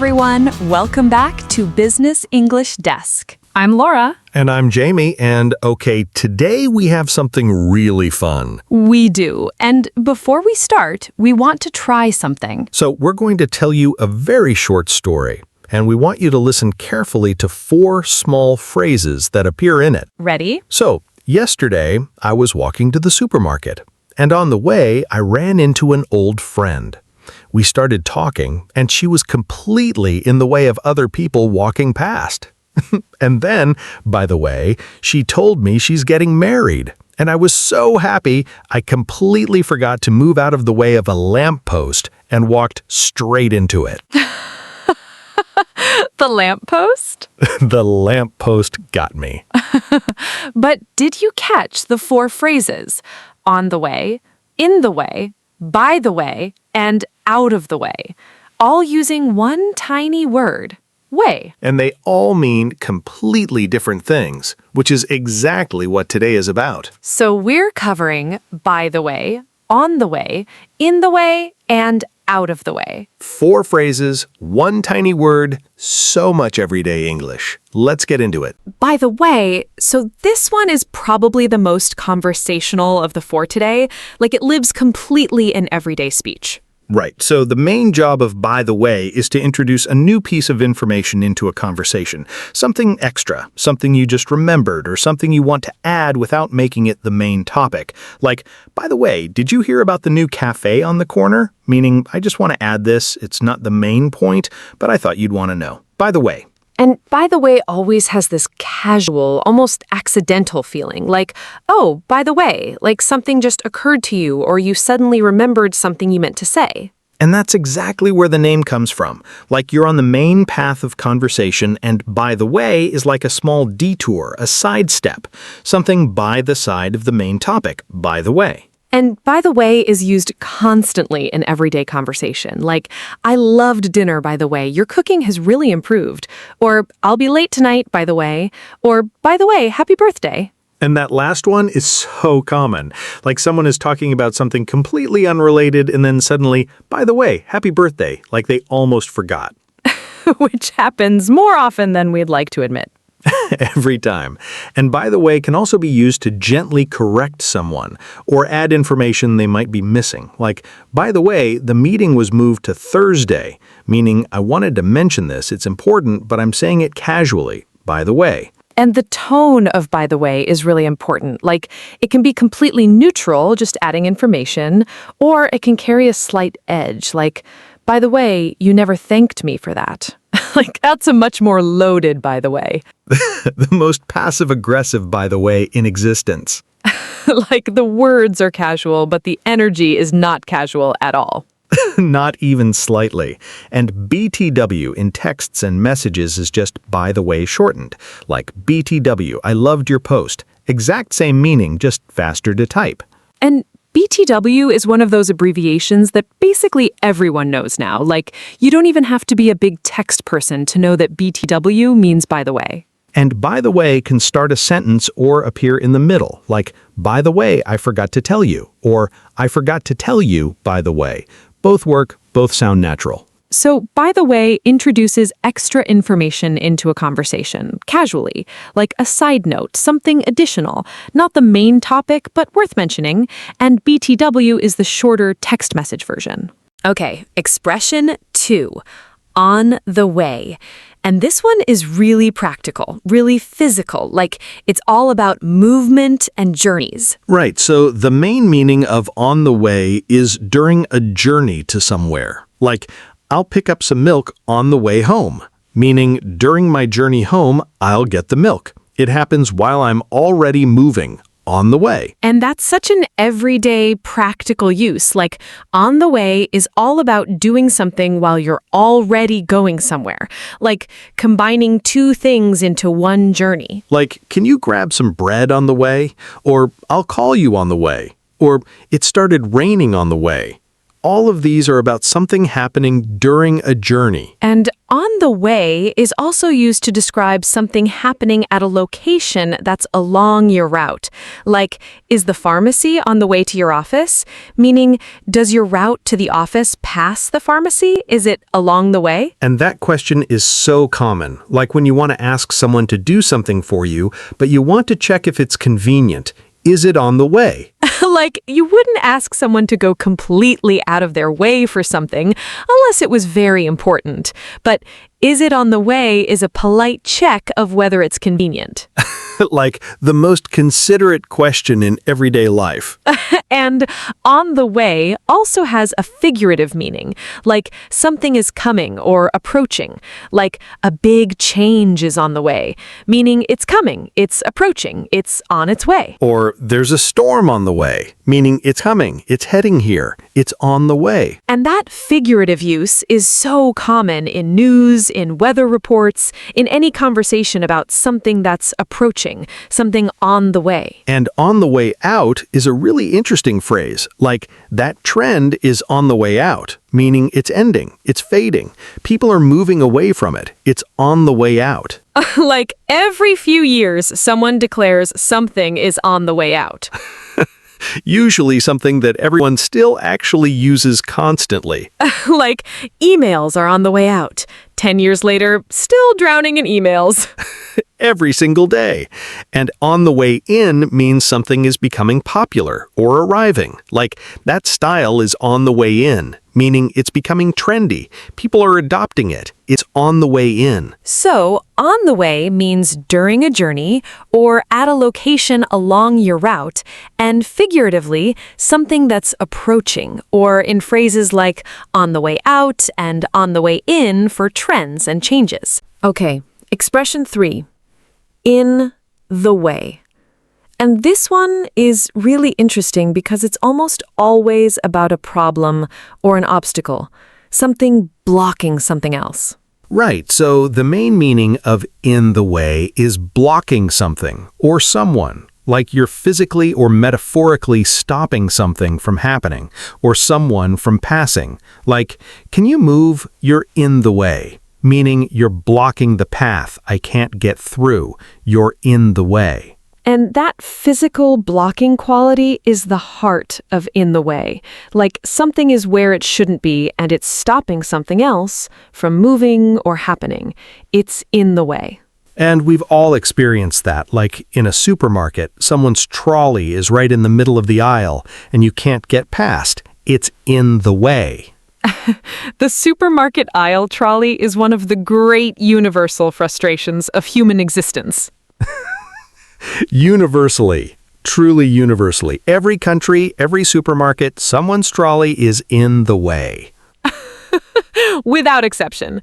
everyone. Welcome back to Business English Desk. I'm Laura. And I'm Jamie, and okay, today we have something really fun. We do. And before we start, we want to try something. So we're going to tell you a very short story, and we want you to listen carefully to 4 small phrases that appear in it. Ready? So, yesterday, I was walking to the supermarket, and on the way, I ran into an old friend. We started talking, and she was completely in the way of other people walking past. And then, by the way, she told me she's getting married. And I was so happy, I completely forgot to move out of the way of a lamppost and walked straight into it. The lamppost? The lamppost got me. But did you catch the 4 phrases? On the way, in the way, by the way, and out of the way, all using one tiny word. Way. And they all mean completely different things, which is exactly what today is about. So we're covering by the way, on the way, in the way, and out of the way. 4 phrases, one tiny word, so much everyday English. Let's get into it. By the way, so this one is probably the most conversational of the 4 today. Like, it lives completely in everyday speech. Right, so the main job of by the way is to introduce a new piece of information into a conversation. Something extra, something you just remembered, or something you want to add without making it the main topic. Like, by the way, did you hear about the new cafe on the corner? Meaning, I just want to add this, it's not the main point, but I thought you'd want to know. By the way. And by the way always has this casual, almost accidental feeling, like, oh, by the way, like something just occurred to you or you suddenly remembered something you meant to say. And that's exactly where the name comes from. Like you're on the main path of conversation, and by the way is like a small detour, a sidestep, something by the side of the main topic, by the way. And by the way is used constantly in everyday conversation. Like, I loved dinner, by the way. Your cooking has really improved. Or, I'll be late tonight, by the way. Or, by the way, happy birthday. And that last one is so common. Like someone is talking about something completely unrelated and then suddenly, by the way, happy birthday, like they almost forgot. Which happens more often than we'd like to admit. Every time. And by the way can also be used to gently correct someone or add information they might be missing. Like, by the way, the meeting was moved to Thursday, meaning I wanted to mention this, it's important, but I'm saying it casually, by the way. And the tone of by the way is really important. Like, it can be completely neutral, just adding information, or it can carry a slight edge, like, by the way, you never thanked me for that. Like, that's a much more loaded by the way. The most passive-aggressive by the way in existence. Like, the words are casual, but the energy is not casual at all. Not even slightly. And BTW in texts and messages is just by the way shortened. Like BTW, I loved your post. Exact same meaning, just faster to type. And BTW is one of those abbreviations that basically everyone knows now. Like, you don't even have to be a big text person to know that BTW means by the way. And by the way can start a sentence or appear in the middle, like, by the way, I forgot to tell you, or I forgot to tell you, by the way. Both work, both sound natural. So, by the way introduces extra information into a conversation, casually, like a side note, something additional, not the main topic, but worth mentioning, and BTW is the shorter text message version. Okay, expression 2, on the way. And this one is really practical, really physical, like it's all about movement and journeys. Right, so the main meaning of on the way is during a journey to somewhere. Like, I'll pick up some milk on the way home, meaning during my journey home, I'll get the milk. It happens while I'm already moving, on the way. And that's such an everyday practical use. Like, on the way is all about doing something while you're already going somewhere. Like, combining 2 things into one journey. Like, can you grab some bread on the way? Or I'll call you on the way. Or it started raining on the way. all of these are about something happening during a journey. And on the way is also used to describe something happening at a location that's along your route. Like, is the pharmacy on the way to your office? Meaning, does your route to the office pass the pharmacy? Is it along the way? And that question is so common, like when you want to ask someone to do something for you, but you want to check if it's convenient. Is it on the way? Like, you wouldn't ask someone to go completely out of their way for something unless it was very important. But is it on the way is a polite check of whether it's convenient. Like the most considerate question in everyday life. And on the way also has a figurative meaning, like something is coming or approaching, like a big change is on the way, meaning it's coming, it's approaching, it's on its way. Or there's a storm on the way, meaning it's coming, it's heading here, it's on the way. And that figurative use is so common in news, in weather reports, in any conversation about something that's approaching, something on the way. And on the way out is a really interesting phrase, like that trend is on the way out, meaning it's ending, it's fading. People are moving away from it. It's on the way out. Like every few years, someone declares something is on the way out. Usually something that everyone still actually uses constantly. Like emails are on the way out. 10 years later, still drowning in emails. Every single day. And on the way in means something is becoming popular or arriving. Like that style is on the way in, meaning it's becoming trendy. People are adopting it. It's on the way in. So, on the way means during a journey or at a location along your route, and figuratively, something that's approaching, or in phrases like on the way out and on the way in for trends and changes. Okay, expression 3. In the way. And this one is really interesting because it's almost always about a problem or an obstacle, something blocking something else. Right, so the main meaning of in the way is blocking something or someone, like you're physically or metaphorically stopping something from happening or someone from passing. Like, can you move? You're in the way. Meaning you're blocking the path. I can't get through. You're in the way. And that physical blocking quality is the heart of in the way. Like something is where it shouldn't be and it's stopping something else from moving or happening. It's in the way. And we've all experienced that, like in a supermarket, someone's trolley is right in the middle of the aisle and you can't get past. It's in the way. The supermarket aisle trolley is one of the great universal frustrations of human existence. Universally, truly universally. Every country, every supermarket, someone's trolley is in the way. Without exception.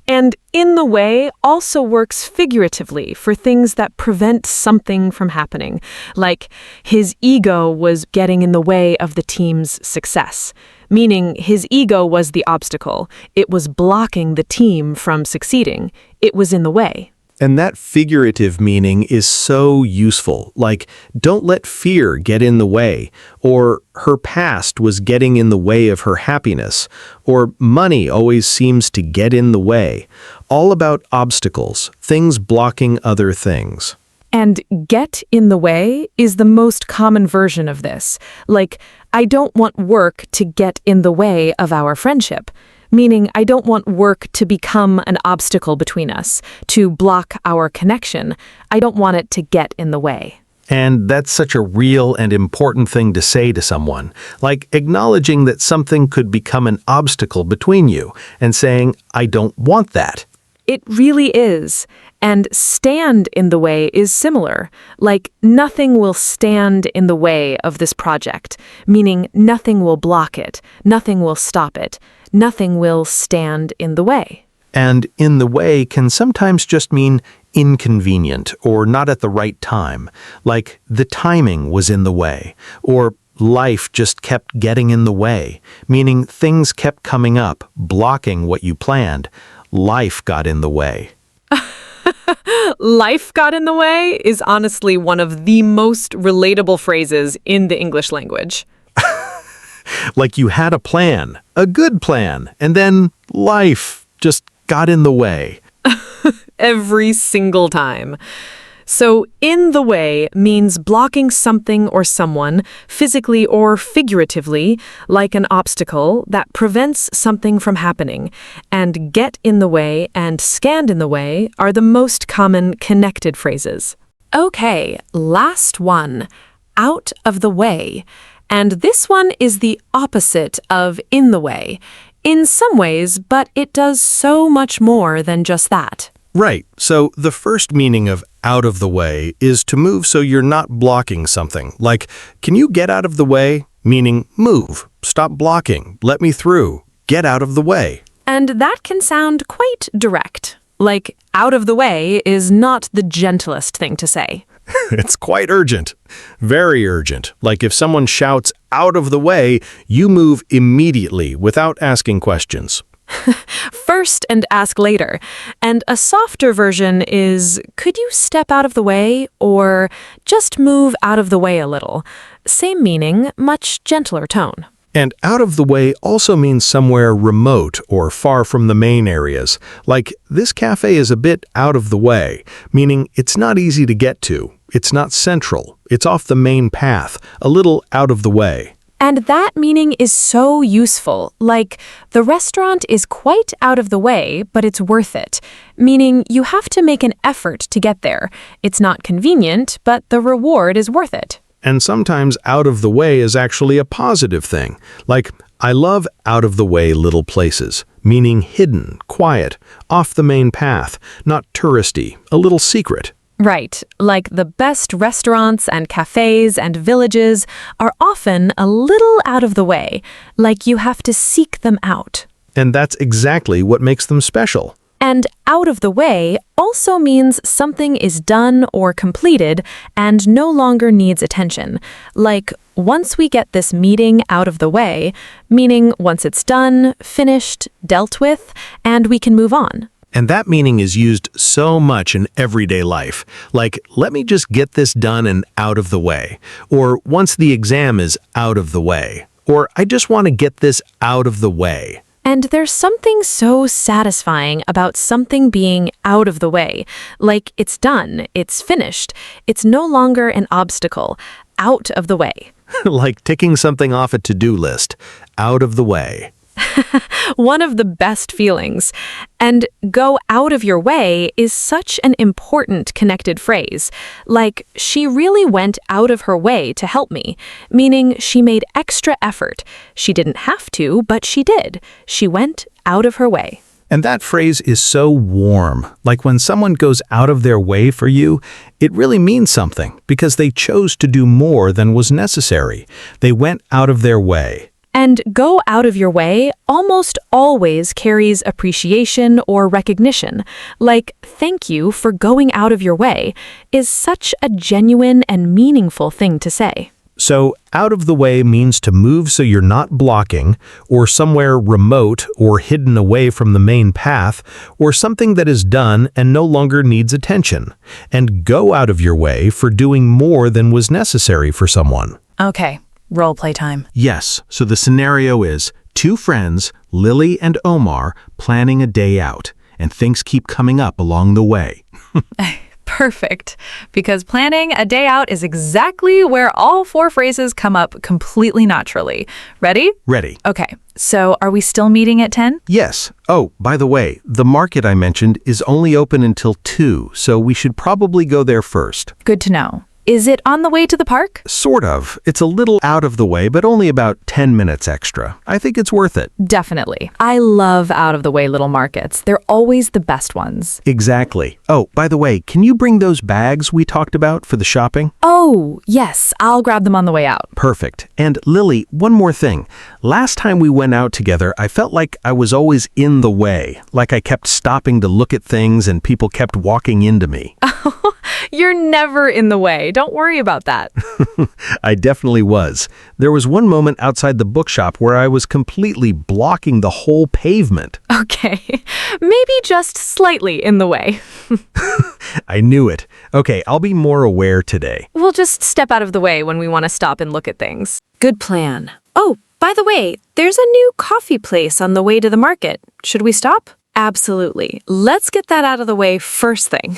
And in the way also works figuratively for things that prevent something from happening. Like his ego was getting in the way of the team's success. Meaning his ego was the obstacle. It was blocking the team from succeeding. It was in the way. And that figurative meaning is so useful, like, don't let fear get in the way, or her past was getting in the way of her happiness, or money always seems to get in the way. All about obstacles, things blocking other things. And get in the way is the most common version of this. Like, I don't want work to get in the way of our friendship. Meaning, I don't want work to become an obstacle between us, to block our connection. I don't want it to get in the way. And that's such a real and important thing to say to someone, like acknowledging that something could become an obstacle between you and saying, I don't want that. It really is. And stand in the way is similar. Like, nothing will stand in the way of this project, meaning nothing will block it, nothing will stop it. Nothing will stand in the way. And in the way can sometimes just mean inconvenient or not at the right time, like the timing was in the way, or life just kept getting in the way, meaning things kept coming up, blocking what you planned. Life got in the way. Life got in the way is honestly one of the most relatable phrases in the English language. Like you had a plan, a good plan, and then life just got in the way. Every single time. So, in the way means blocking something or someone, physically or figuratively, like an obstacle that prevents something from happening. And get in the way and stand in the way are the most common connected phrases. Okay, last one. Out of the way. And this one is the opposite of in the way. In some ways, but it does so much more than just that. Right, so the first meaning of out of the way is to move so you're not blocking something. Like, can you get out of the way? Meaning move, stop blocking, let me through, get out of the way. And that can sound quite direct. Like, out of the way is not the gentlest thing to say. It's quite urgent, very urgent. Like if someone shouts out of the way, you move immediately without asking questions. First and ask later. And a softer version is, could you step out of the way? Or just move out of the way a little. Same meaning, much gentler tone. And out of the way also means somewhere remote or far from the main areas. Like, this cafe is a bit out of the way, meaning it's not easy to get to. It's not central. It's off the main path, a little out of the way. And that meaning is so useful. Like, the restaurant is quite out of the way, but it's worth it. Meaning you have to make an effort to get there. It's not convenient, but the reward is worth it. And sometimes out of the way is actually a positive thing. Like, I love out of the way little places, meaning hidden, quiet, off the main path, not touristy, a little secret. Right, like the best restaurants and cafes and villages are often a little out of the way, like you have to seek them out. And that's exactly what makes them special. And out of the way also means something is done or completed and no longer needs attention. Like, once we get this meeting out of the way, meaning once it's done, finished, dealt with, and we can move on. And that meaning is used so much in everyday life. Like, let me just get this done and out of the way. Or once the exam is out of the way. Or I just want to get this out of the way. And there's something so satisfying about something being out of the way. Like, it's done, it's finished, it's no longer an obstacle, out of the way. Like ticking something off a to-do list, out of the way. One of the best feelings. And go out of your way is such an important connected phrase. Like, she really went out of her way to help me, meaning she made extra effort. She didn't have to, but she did. She went out of her way. And that phrase is so warm. Like when someone goes out of their way for you, it really means something because they chose to do more than was necessary. They went out of their way. And go out of your way almost always carries appreciation or recognition. Like, thank you for going out of your way is such a genuine and meaningful thing to say. So, out of the way means to move so you're not blocking, or somewhere remote or hidden away from the main path, or something that is done and no longer needs attention. And go out of your way for doing more than was necessary for someone. Okay. Role play time. Yes, so the scenario is two friends, Lily and Omar, planning a day out, and things keep coming up along the way. Perfect. Because planning a day out is exactly where all four phrases come up completely naturally. Ready? Ready. Okay. So are we still meeting at 10? Yes. Oh, by the way, the market I mentioned is only open until 2, so we should probably go there first. Good to know. Is it on the way to the park? Sort of. It's a little out of the way, but only about 10 minutes extra. I think it's worth it. Definitely. I love out-of-the-way little markets. They're always the best ones. Exactly. Oh, by the way, can you bring those bags we talked about for the shopping? Oh, yes. I'll grab them on the way out. Perfect. And Lily, one more thing. Last time we went out together, I felt like I was always in the way. Like I kept stopping to look at things and people kept walking into me. You're never in the way. Don't worry about that. I definitely was. There was one moment outside the bookshop where I was completely blocking the whole pavement. Okay, maybe just slightly in the way. I knew it. Okay, I'll be more aware today. We'll just step out of the way when we want to stop and look at things. Good plan. Oh, By the way, there's a new coffee place on the way to the market. Should we stop? Absolutely. Let's get that out of the way first thing.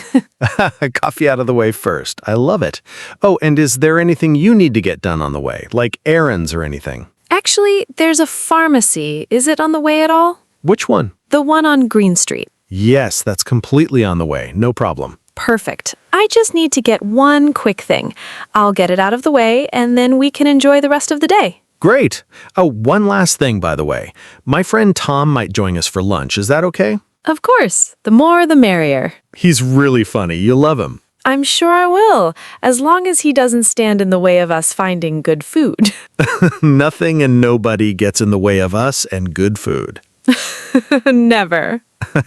Coffee out of the way first. I love it. Oh, and is there anything you need to get done on the way, like errands or anything? Actually, there's a pharmacy. Is it on the way at all? Which one? The one on Green Street. Yes, that's completely on the way. No problem. Perfect. I just need to get one quick thing. I'll get it out of the way, and then we can enjoy the rest of the day. Great. Oh, one last thing, by the way. My friend Tom might join us for lunch. Is that okay? Of course. The more the merrier. He's really funny. You love him. I'm sure I will, as long as he doesn't stand in the way of us finding good food. Nothing and nobody gets in the way of us and good food. Never.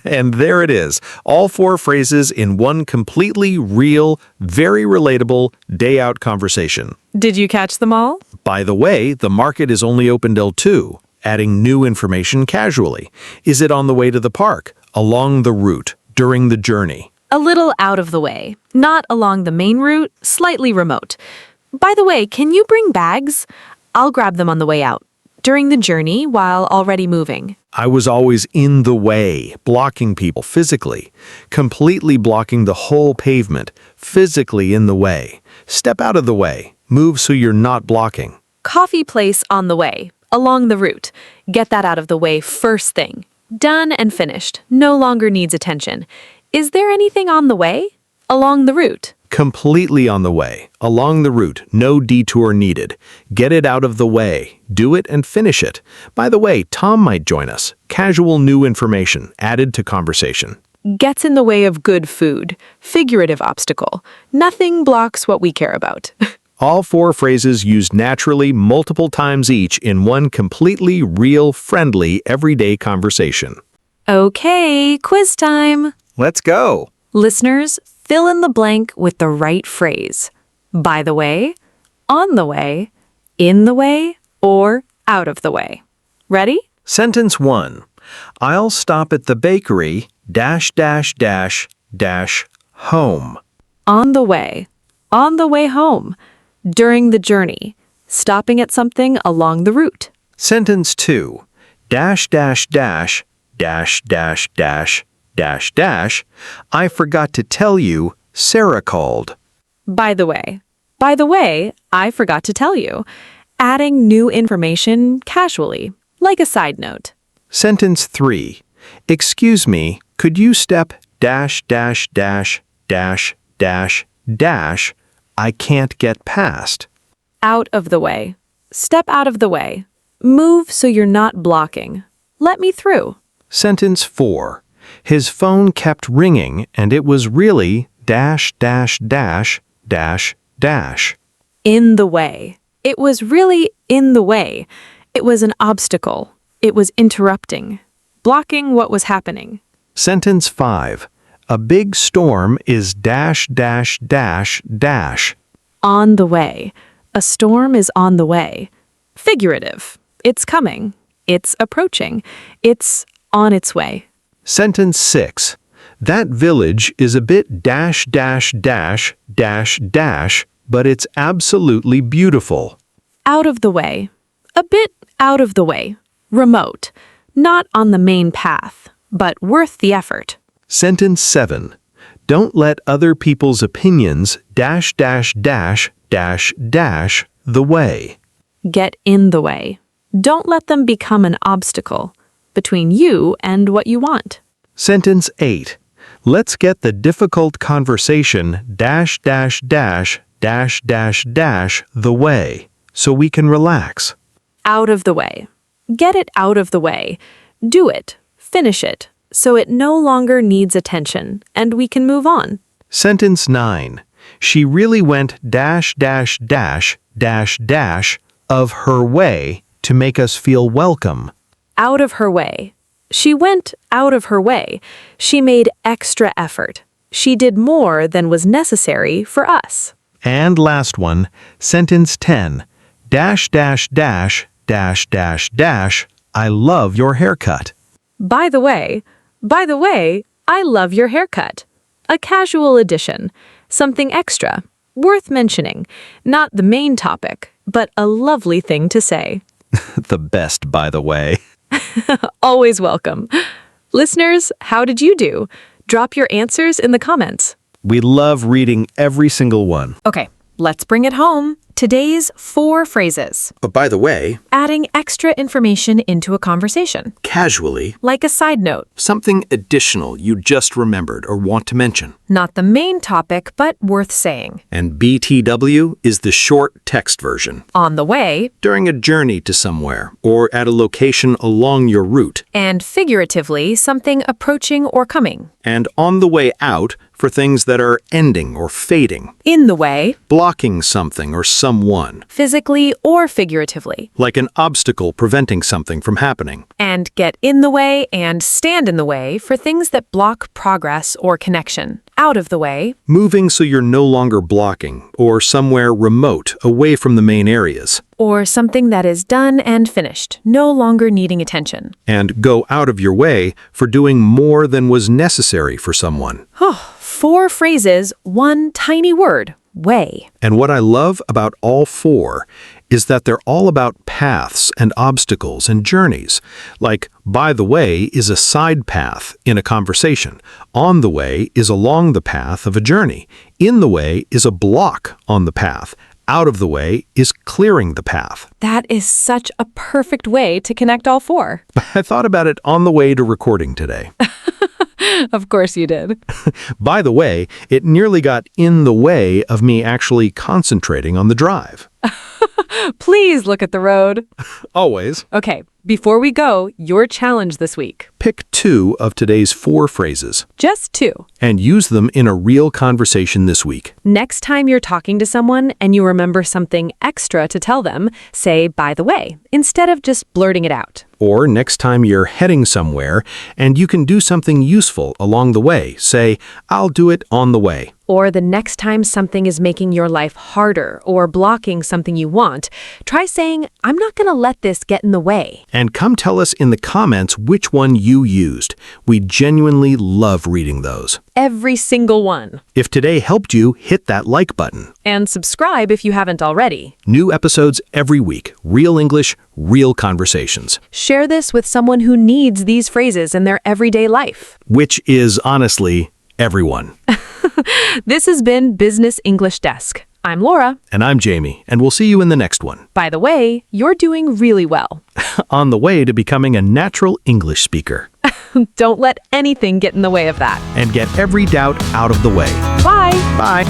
And there it is, all 4 phrases in one completely real, very relatable day-out conversation. Did you catch them all? By the way, the market is only open till 2, adding new information casually. Is it on the way to the park, along the route, during the journey? A little out of the way. Not along the main route, slightly remote. By the way, can you bring bags? I'll grab them on the way out. During the journey, while already moving. I was always in the way, blocking people physically, completely blocking the whole pavement, physically in the way. Step out of the way. Move so you're not blocking. Coffee place on the way, along the route. Get that out of the way first thing. Done and finished. No longer needs attention. Is there anything on the way? Along the route. Completely on the way, along the route, no detour needed. Get it out of the way. Do it and finish it. By the way, Tom might join us. Casual new information added to conversation. Gets in the way of good food. Figurative obstacle. Nothing blocks what we care about. All 4 phrases used naturally multiple times each in one completely real, friendly, everyday conversation. Okay, quiz time. Let's go. Listeners, fill in the blank with the right phrase. By the way, on the way, in the way, or out of the way. Ready? Sentence 1. I'll stop at the bakery, home. On the way. On the way home. During the journey. Stopping at something along the route. Sentence 2. I forgot to tell you, Sarah called. By the way. By the way, I forgot to tell you. Adding new information casually, like a side note. Sentence 3. Excuse me, could you step ... I can't get past. Out of the way. Step out of the way. Move so you're not blocking. Let me through. Sentence 4. His phone kept ringing and it was really ... In the way. It was really in the way. It was an obstacle. It was interrupting. Blocking what was happening. Sentence 5. A big storm is ... On the way. A storm is on the way. Figurative. It's coming. It's approaching. It's on its way. Sentence 6. That village is a bit ... but it's absolutely beautiful. Out of the way. A bit out of the way. Remote. Not on the main path, but worth the effort. Sentence 7. Don't let other people's opinions ... the way. Get in the way. Don't let them become an obstacle between you and what you want. Sentence 8. Let's get the difficult conversation ... the way, so we can relax. Out of the way. Get it out of the way. Do it. Finish it. So it no longer needs attention, and we can move on. Sentence 9. She really went ... of her way to make us feel welcome. Out of her way. She went out of her way. She made extra effort. She did more than was necessary for us. And last one, sentence 10. ... I love your haircut. By the way, I love your haircut. A casual addition. Something extra. Worth mentioning. Not the main topic, but a lovely thing to say. The best, by the way. Always welcome. Listeners, how did you do? Drop your answers in the comments. We love reading every single one. Okay, let's bring it home. Today's 4 phrases. But by the way, Adding extra information into a conversation. casually, Like a side note. something additional you just remembered or want to mention. Not the main topic, but worth saying. And BTW is the short text version. On the way, During a journey to somewhere or at a location along your route. and figuratively, something approaching or coming. And on the way out for things that are ending or fading. In the way, Blocking something or someone. physically or figuratively. Like an obstacle preventing something from happening. And get in the way and stand in the way for things that block progress or connection. Out of the way, Moving so you're no longer blocking or somewhere remote away from the main areas. or something that is done and finished, no longer needing attention. And go out of your way for doing more than was necessary for someone. 4 phrases, 1 tiny word, way. And what I love about all 4 is that they're all about paths and obstacles and journeys. Like, by the way is a side path in a conversation. On the way is along the path of a journey. In the way is a block on the path. Out of the way is clearing the path. That is such a perfect way to connect all 4. I thought about it on the way to recording today. Of course you did. By the way, it nearly got in the way of me actually concentrating on the drive. Please look at the road. Always. Okay, before we go, your challenge this week. Pick 2 of today's 4 phrases Just 2. and use them in a real conversation this week. Next time you're talking to someone and you remember something extra to tell them, say, by the way, instead of just blurting it out. Or next time you're heading somewhere and you can do something useful along the way, say, I'll do it on the way. Or the next time something is making your life harder or blocking something you want, try saying, I'm not going to let this get in the way. And come tell us in the comments which one you used. We genuinely love reading those. Every single one. If today helped you, hit that like button. And subscribe if you haven't already. New episodes every week. Real English, real conversations. Share this with someone who needs these phrases in their everyday life. Which is, honestly, everyone. This has been Business English Desk. I'm Laura. And I'm Jamie, and we'll see you in the next one. By the way, you're doing really well. On the way to becoming a natural English speaker. Don't let anything get in the way of that. And get every doubt out of the way. Bye. Bye.